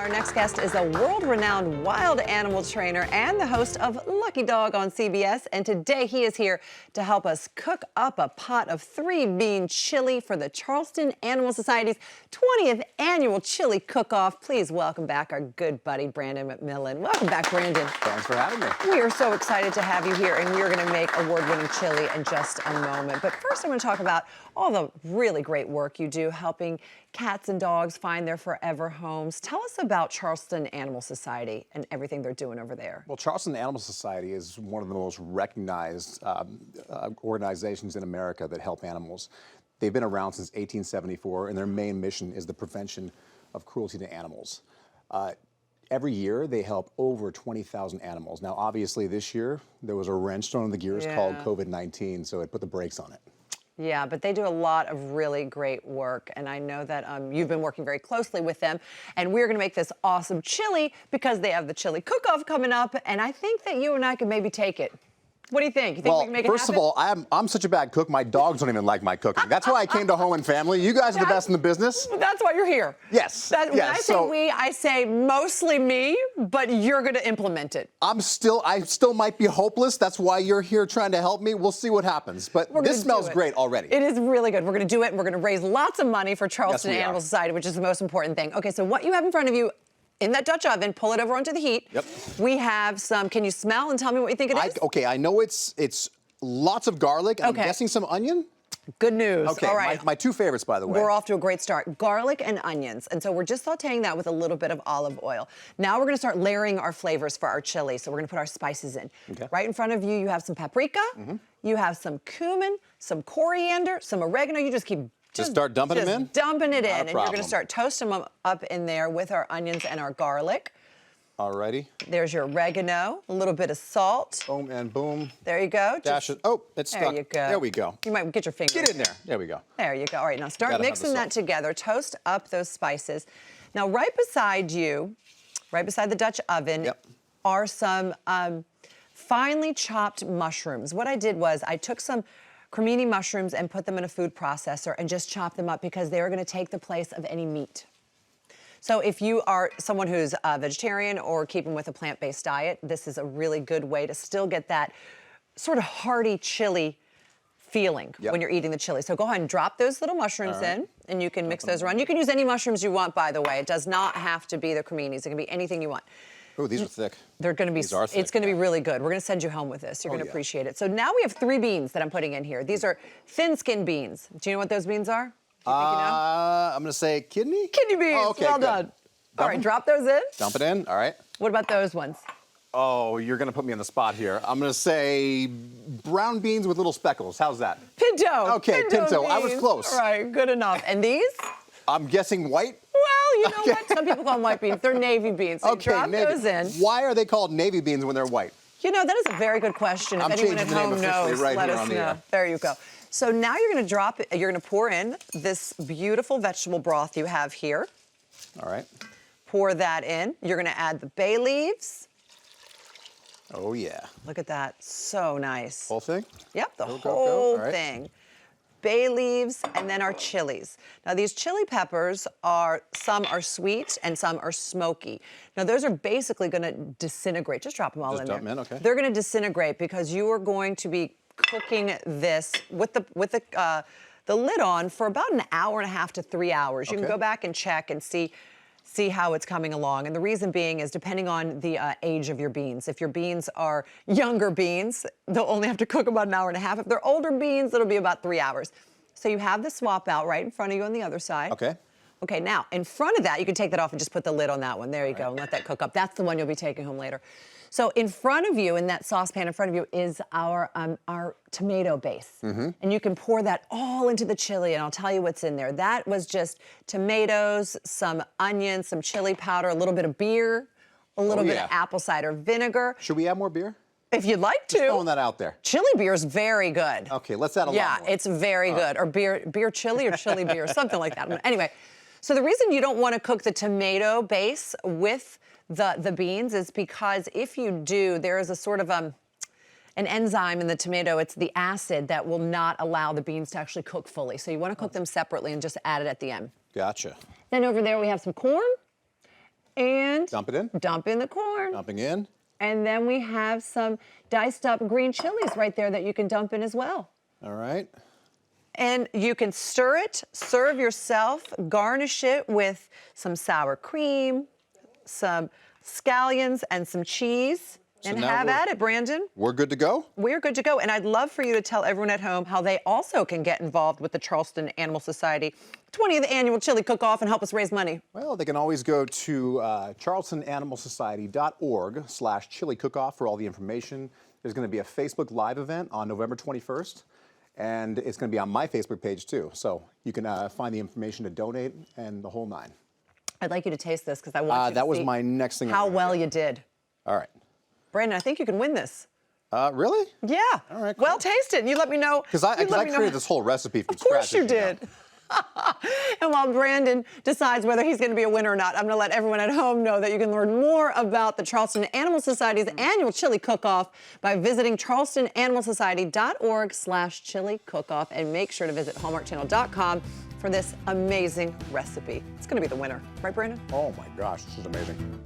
Our next guest is a world-renowned wild animal trainer and the host of Lucky Dog on CBS. And today he is here to help us cook up a pot of 3-bean chili for the Charleston Animal Society's 20th annual chili cook-off. Please welcome back our good buddy, Brandon McMillan. Welcome back, Brandon. Thanks for having me. We are so excited to have you here, and we're going to make award-winning chili in just a moment. But first, I want to talk about all the really great work you do helping cats and dogs find their forever homes. Tell us about Charleston Animal Society and everything they're doing over there. Well, Charleston Animal Society is one of the most recognized organizations in America that help animals. They've been around since 1874, and their main mission is the prevention of cruelty to animals. Every year, they help over 20,000 animals. Now, obviously, this year, there was a wrench thrown in the gears called COVID-19, so it put the brakes on it. Yeah, but they do a lot of really great work, and I know that you've been working very closely with them, and we're going to make this awesome chili because they have the chili cook-off coming up, and I think that you and I can maybe take it. What do you think? You think we can make it happen? First of all, I'm such a bad cook, my dogs don't even like my cooking. That's why I came to Home and Family. You guys are the best in the business. That's why you're here. Yes. When I say we, I say mostly me, but you're going to implement it. I still might be hopeless. That's why you're here trying to help me. We'll see what happens. But this smells great already. It is really good. We're going to do it, and we're going to raise lots of money for Charleston Animal Society, which is the most important thing. Okay, so what you have in front of you, in that Dutch oven, pull it over onto the heat. Yep. We have some, can you smell and tell me what you think it is? Okay, I know it's lots of garlic. I'm guessing some onion. Good news. Okay, all right. My two favorites, by the way. We're off to a great start. Garlic and onions. And so we're just sauteing that with a little bit of olive oil. Now we're going to start layering our flavors for our chili. So we're going to put our spices in. Okay. Right in front of you, you have some paprika. You have some cumin, some coriander, some oregano. You just keep start dumping them in? Dumping it in. Not a And you're going to start toasting them up in there with our onions and our garlic. Alrighty. There's your oregano, a little bit of salt. Boom and boom. There you go. Dash it. Oh, it's stuck. There you go. There we go. You might get your finger. Get in there. There we go. There you go. All right, now start mixing that together. Toast up those spices. Now, right beside you, right beside the Dutch oven, are some finely chopped mushrooms. What I did was I took some cremini mushrooms and put them in a food processor and just chopped them up because they are going to take the place of any meat. So if you are someone who's a vegetarian or keeping with a plant-based diet, this is a really good way to still get that sort of hearty chili feeling when you're eating the chili. So go ahead and drop those little mushrooms in, and you can mix those around. You can use any mushrooms you want, by the way. It does not have to be the creminis. It can be anything you want. Oh, these are thick. They're going to be. It's going to be really good. We're going to send you home with this. You're going to appreciate it. So now we have 3 beans that I'm putting in here. These are thin-skinned beans. Do you know what those beans are? I'm going to say kidney? Kidney beans. Oh, okay, well done. All right, drop those in. Dump it in. All right. What about those ones? Oh, you're going to put me on the spot here. I'm going to say brown beans with little speckles. How's that? Pinto. Okay, pinto. I was close. All right, good enough. And these? I'm guessing white. Well, you know what? Some people call them white beans. They're navy beans. So drop those in. Why are they called navy beans when they're white? You know, that is a very good question. If anyone at home knows, let us know. There you go. So now you're going to drop it. You're going to pour in this beautiful vegetable broth you have here. All right. Pour that in. You're going to add the bay leaves. Oh, yeah. Look at that. So nice. Whole thing? Yep, the whole thing. Bay leaves, and then our chilies. Now, these chili peppers some are sweet and some are smoky. Now, those are basically going to disintegrate. Just drop them all in there. Just dump them in, okay. They're going to disintegrate because you are going to be cooking this with the lid on for about an hour and a half to 3 hours. You can go back and check and see how it's coming along. And the reason being is depending on the age of your beans. If your beans are younger beans, they'll only have to cook about an hour and a half. If they're older beans, it'll be about 3 hours. So you have the swap out right in front of you on the other side. Okay. Okay, now, in front of that, you can take that off and just put the lid on that one. There you go, and let that cook up. That's the one you'll be taking home later. So in front of you, in that saucepan in front of you, is our tomato base. And you can pour that all into the chili, and I'll tell you what's in there. That was just tomatoes, some onions, some chili powder, a little bit of beer, a little bit of apple cider vinegar. Should we add more beer? If you'd like to. Just throwing that out there. Chili beer is very good. Okay, let's add a lot more. Yeah, it's very good. Or beer chili or chili beer, something like that. Anyway, so the reason you don't want to cook the tomato base with the beans is because if you do, there is a sort of an enzyme in the tomato. It's the acid that will not allow the beans to actually cook fully. So you want to cook them separately and just add it at the end. Gotcha. Then over there we have some corn And dump it in. Dump in the corn. Dumping in. And then we have some diced up green chilies right there that you can dump in as well. All right. And you can stir it, serve yourself, garnish it with some sour cream, some scallions, and some cheese. And have at it, Brandon. We're good to go? We're good to go. And I'd love for you to tell everyone at home how they also can get involved with the Charleston Animal Society 20th Annual Chili Cook-Off and help us raise money. Well, they can always go to charlestonanimalsociety.org/chili cook-off for all the information. There's going to be a Facebook Live event on November 21st, and it's going to be on my Facebook page too. So you can find the information to donate and the whole nine. I'd like you to taste this because I want you to that see was my next thing. how well you did. All right. Brandon, I think you can win this. Really? Yeah. All right. Cool. Well, taste it. And you let me know. Because I created this whole recipe from scratch. Of course you did. And while Brandon decides whether he's going to be a winner or not, I'm going to let everyone at home know that you can learn more about the Charleston Animal Society's annual chili cook-off by visiting charlestonanimalsociety.org/chili cook-off, and make sure to visit hallmarkchannel.com for this amazing recipe. It's going to be the winner. Right, Brandon? Oh my gosh, this is amazing.